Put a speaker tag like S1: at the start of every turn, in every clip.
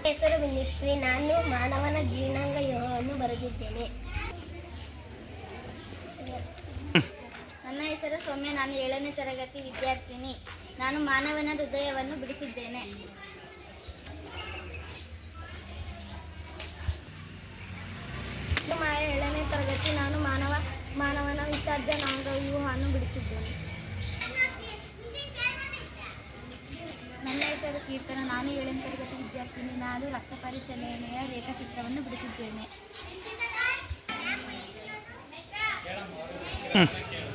S1: ಹೆಸರು ವಿನಿಶ್ರೀ. ನಾನು ಮಾನವನ ಜೀರ್ಣಾಂಗ ಯೋಗವನ್ನು ಬರೆದಿದ್ದೇನೆ.
S2: ನನ್ನ ಹೆಸರು ಸೌಮ್ಯ. ನಾನು 7ನೇ ತರಗತಿ ವಿದ್ಯಾರ್ಥಿನಿ. ನಾನು ಮಾನವನ ಹೃದಯವನ್ನು ಬಿಡಿಸಿದ್ದೇನೆ.
S1: ಮಾಯ 7ನೇ ತರಗತಿ. ನಾನು ಮಾನವನ ವಿಸರ್ಜನಾಂಗ ವ್ಯೂಹವನ್ನು ಬಿಡಿಸಿದ್ದೇನೆ.
S2: ನನ್ನ ಹೆಸರು ಕೀರ್ತನ. ನಾನು 7ನೇ ತರಗತಿ ವಿದ್ಯಾರ್ಥಿನಿ. ನಾನು ರಕ್ತ ಪರಿಚಲನೆಯ ರೇಖಾಚಿತ್ರವನ್ನು ಬಿಡಿಸಿದ್ದೇನೆ.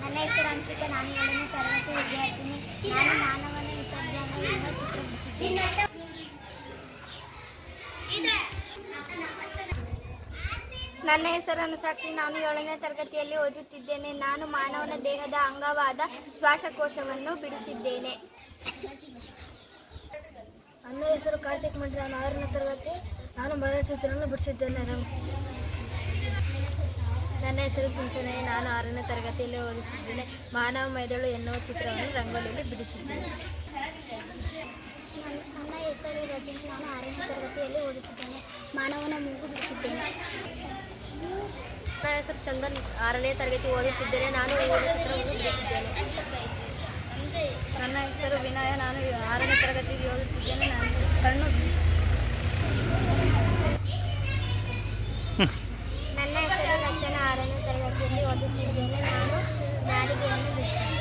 S1: ನನ್ನ ಹೆಸರು ಹಂಸಿಕಾ. ನಾನು 7ನೇ ತರಗತಿ ವಿದ್ಯಾರ್ಥಿನಿ. ನಾನು ಮಾನವನ ವಿಸರ್ಜನಾಂಗ ವ್ಯೂಹ ಚಿತ್ರ ಬಿಡಿಸಿದ್ದೇನೆ. ನನ್ನ ಹೆಸರು ಅನುಸಾಕ್ಷಿ. ನಾನು 7ನೇ ತರಗತಿಯಲ್ಲಿ ಓದುತ್ತಿದ್ದೇನೆ. ನಾನು ಮಾನವನ ದೇಹದ ಅಂಗವಾದ ಶ್ವಾಸಕೋಶವನ್ನು ಬಿಡಿಸಿದ್ದೇನೆ.
S3: ನನ್ನ ಹೆಸರು ಕಾರ್ತಿಕ್ ಮಂಡ್ರೆ. ನಾನು 6ನೇ ತರಗತಿ. ನಾನು ಭಾವಚಿತ್ರವನ್ನು ಬಿಡಿಸಿದ್ದೇನೆ.
S4: ನನ್ನ ಹೆಸರು ಸಿಂಚನೆ. ನಾನು 6ನೇ ತರಗತಿಯಲ್ಲಿ ಓದುತ್ತಿದ್ದೇನೆ. ಮಾನವ ಮೆದುಳು ಎನ್ನುವ ಚಿತ್ರವನ್ನು ರಂಗೋಲಿಯಲ್ಲಿ ಬಿಡಿಸಿದ್ದೇನೆ.
S1: ನನ್ನ ಹೆಸರು ರಜನಿ. ನಾನು 6ನೇ ತರಗತಿಯಲ್ಲಿ ಓದುತ್ತಿದ್ದೇನೆ. ಮಾನವನ ಮೂಗು ಬಿಡಿಸಿದ್ದೇನೆ.
S4: ನನ್ನ ಹೆಸರು ಚಂದನ್. 6ನೇ ತರಗತಿ ಓದುತ್ತಿದ್ದೇನೆ. ನಾನು ಹೂವಿನ ಚಿತ್ರವನ್ನು ಬಿಡಿಸಿದ್ದೇನೆ. ನನ್ನ ಹೆಸರು ವಿನಯ. ನಾನು 6ನೇ ತರಗತಿಗೆ ಓದುತ್ತಿದ್ದೇನೆ. ನಾನು ಕಣ್ಣು.
S1: ನನ್ನ ಹೆಸರು ರಚನಾ. 6ನೇ ತರಗತಿಯಲ್ಲಿ ಓದುತ್ತಿದ್ದೇನೆ. ನಾನು ನಾಲಿಗೆಯನ್ನು ಬಿಡಿಸಿದ್ದೇನೆ.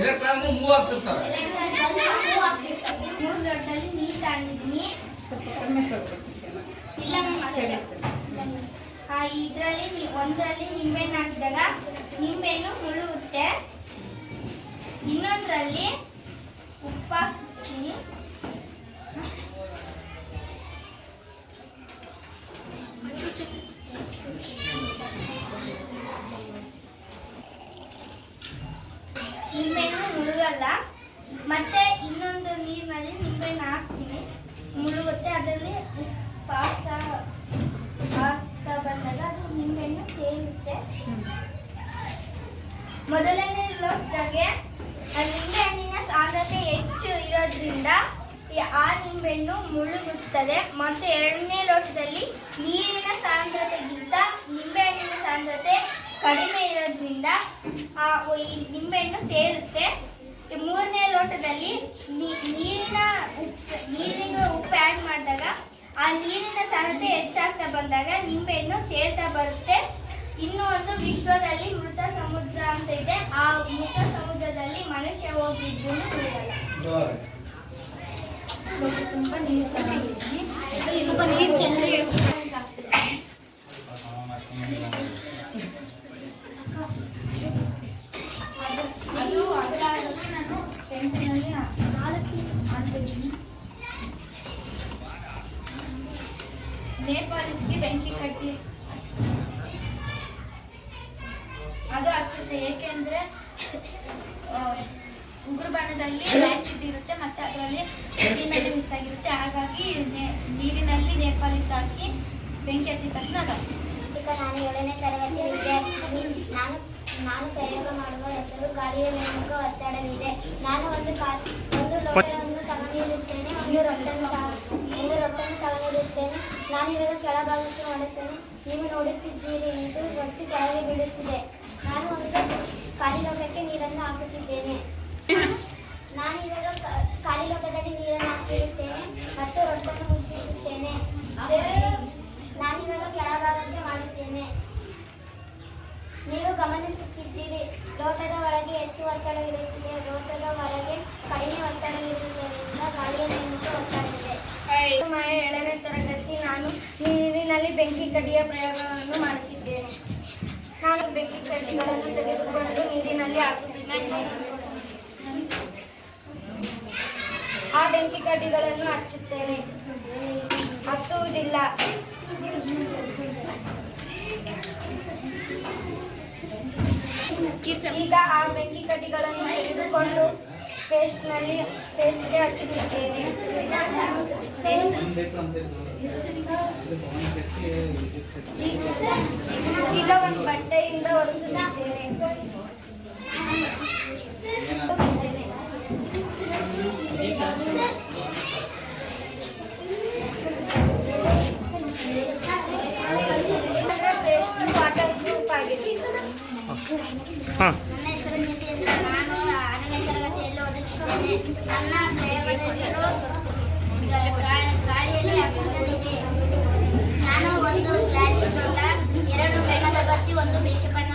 S5: Electron move ಆಗ್ತಿರ್ತಾವೆ.
S1: ಇದರಲ್ಲಿ ಒಂದರಲ್ಲಿ ನಿಂಬೆಹಣ್ಣು ಹಾಕಿದಾಗ ನಿಂಬೆಹಣ್ಣು ಮುಳುಗುತ್ತೆ. ಇನ್ನೊಂದರಲ್ಲಿ ಉಪ್ಪು ಹಾಕ್ತೀನಿ. ನಿಂಬೆಹಣ್ಣು ಮುಳುಗಲ್ಲ. ಮತ್ತೆ ಇನ್ನೊಂದು ನೀರಿನಲ್ಲಿ ನಿಂಬೆಹಣ್ಣು ಹಾಕ್ತೀನಿ, ಮುಳುಗುತ್ತೆ. ಅದರಲ್ಲಿ ಉಪ್ಪು ಹಾಕ್ತಾ ಬಂದಾಗ ಅದು ನಿಂಬೆಹಣ್ಣು ತೇಲುತ್ತೆ. ಮೊದಲನೇ ಲೋಟದಾಗೆ ನಿಂಬೆಹಣ್ಣಿನ ಸಾಂದ್ರತೆ ಹೆಚ್ಚು ಇರೋದ್ರಿಂದ ಆ ನಿಂಬೆಹಣ್ಣು ಮುಳುಗುತ್ತದೆ. ಮತ್ತು 2ನೇ ಲೋಟದಲ್ಲಿ ನೀರಿನ ಸಾಂದ್ರತೆಗಿಂತ ನಿಂಬೆಹಣ್ಣಿನ ಸಾಂದ್ರತೆ ಕಡಿಮೆ ಇರೋದ್ರಿಂದ ಈ ನಿಂಬೆಹಣ್ಣು ತೇಲುತ್ತೆ. 3ನೇ ಲೋಟದಲ್ಲಿ ನೀರಿನ ಉಪ್ಪು ಆ್ಯಡ್ ಮಾಡಿದಾಗ ಆ ನೀರಿನ ಸಾಂದ್ರತೆ ಹೆಚ್ಚಾಗ್ತಾ ಬಂದಾಗ ನಿಂಬೆಹಣ್ಣು ತೇಲ್ತಾ ಬರುತ್ತೆ. ಇನ್ನು ಒಂದು ವಿಶ್ವದಲ್ಲಿ ಮೃತ ಸಮುದ್ರ ಅಂತ ಇದೆ. ಆ ಮೃತ ಸಮುದ್ರದಲ್ಲಿ ಮನುಷ್ಯ ಹೋಗಿದ್ದು ಇರಲ್ಲ. ತುಂಬ ನೀರು ಸ್ವಲ್ಪ ನೀರು ಚೆಲ್ಲಿ ಅದು ಅದಕ್ಕೆ ನಾನು ಪೆನ್ಸಿಲಲ್ಲಿ ಹಾಕ್ತಿದ್ದೀನಿ. ನೇಲ್ ಪಾಲಿಶ್ಗೆ ಬೆಂಕಿ ಕಟ್ಟಿ ಅದು ಆಗ್ತದೆ. ಏಕೆಂದರೆ ಉಗುರು ಬಣ್ಣದಲ್ಲಿ ಆಸಿಡ್ ಇರುತ್ತೆ ಮತ್ತು ಅದರಲ್ಲಿ ಸಿಮೆಂಟ್ ಮಿಕ್ಸ್ ಆಗಿರುತ್ತೆ. ಹಾಗಾಗಿ ನೀರಿನಲ್ಲಿ ನೇಲ್ ಪಾಲಿಶ್ ಹಾಕಿ ಬೆಂಕಿ ಹಚ್ಚಿದ ತಕ್ಷಣ ಅದಾಗ್ತದೆ.
S2: ಈಗ ನಾನು 7ನೇ ತರಗತಿ ವಿದ್ಯಾರ್ಥಿ. ನಾನು ಪ್ರಯೋಗ ಮಾಡುವ ಹೆಸರು ಗಾಳಿಯ ಮೇಲ್ಮುಖ ಒತ್ತಡವಿದೆ. ನಾನು ಒಂದು ಲೋಟವನ್ನು ತಗೊಂಡಿರುತ್ತೇನೆ, ಒಂದು ರೊಟ್ಟನ್ನು ತಗೊಂಡಿರುತ್ತೇನೆ. ನಾನು ಇವಾಗ ಕೆಳಭಾಗಕ್ಕೆ ಮಾಡುತ್ತೇನೆ. ನೀವು ನೋಡುತ್ತಿದ್ದೀರಿ, ಇದು ರೊಟ್ಟಿ ಕೆಳಗೆ ಬೀಳುತ್ತಿದೆ. ನಾನು ಒಂದು ಖಾಲಿ ಲೋಟಕ್ಕೆ ನೀರನ್ನು ಹಾಕುತ್ತಿದ್ದೇನೆ. ನಾನು ಇವಾಗ ಖಾಲಿ ಲೋಟದಲ್ಲಿ ನೀರನ್ನು ಹಾಕಿರುತ್ತೇನೆ ಮತ್ತು ರೊಟ್ಟನ್ನು ಮುಚ್ಚಿರುತ್ತೇನೆ. ನಾನಿವಾಗ ಕೆಳಭಾಗಕ್ಕೆ ಮಾಡುತ್ತೇನೆ. ನೀವು ಗಮನಿಸುತ್ತಿದ್ದೀರಿ, ಲೋಟದ ಒಳಗೆ ಹೆಚ್ಚು ಒತ್ತಡವಿರುತ್ತದೆ, ಲೋಟದ ಹೊರಗೆ ಕಡಿಮೆ ಒತ್ತಡವಿರುವುದರಿಂದ ಗಾಳಿಯ ಮೇಲಿನ ಒತ್ತಡವಿದೆ.
S3: 7ನೇ ತರಗತಿ. ನಾನು ನೀರಿನಲ್ಲಿ ಬೆಂಕಿ ಕಡ್ಡಿಯ ಪ್ರಯೋಗವನ್ನು ಮಾಡುತ್ತಿದ್ದೇನೆ. ನಾನು ಬೆಂಕಿ ಕಡ್ಡಿಗಳನ್ನು ತೆಗೆದುಕೊಂಡು ನೀರಿನಲ್ಲಿ ಹಾಕುತ್ತಿದ್ದೇನೆ. ಆ ಬೆಂಕಿ ಕಡ್ಡಿಗಳನ್ನು ಹಚ್ಚುತ್ತೇನೆ, ಹತ್ತುವುದಿಲ್ಲ. ಈಗ ಆ ಬೆಂಕಿ ಕಡ್ಡಿಗಳನ್ನು ತೆಗೆದುಕೊಂಡು ಪೇಸ್ಟ್ಗೆ ಹಚ್ಚುತ್ತಿದ್ದೇನೆ. ಈಗ ಒಂದು ಬಟ್ಟೆಯಿಂದ ಒರೆಸುತ್ತಿದ್ದೇನೆ. ಪೇಸ್ಟ್ ವಾಟರ್ ಪ್ರೂಫ್ ಆಗಿದೆ.
S2: ನನ್ನ ಹೆಸರು ನಿತಿನ್. ನಾನು 6ನೇ ತರಗತಿಯಲ್ಲಿ ಓದುತ್ತಿದ್ದೇನೆ. ನನ್ನ ಪ್ರಯೋಗದ ಹೆಸರು ಗಾಳಿಯಲ್ಲಿ ಆಕ್ಸಿಜನ್ ಇದೆ. ನಾನು ಒಂದು ಪ್ಲಾಸ್ಟಿಕ್ ಲೋಟ, 2 ಬೆಣ್ಣದ ಬತ್ತಿ, 1 ಬೆಸ್ಟ್ ಬಣ್ಣ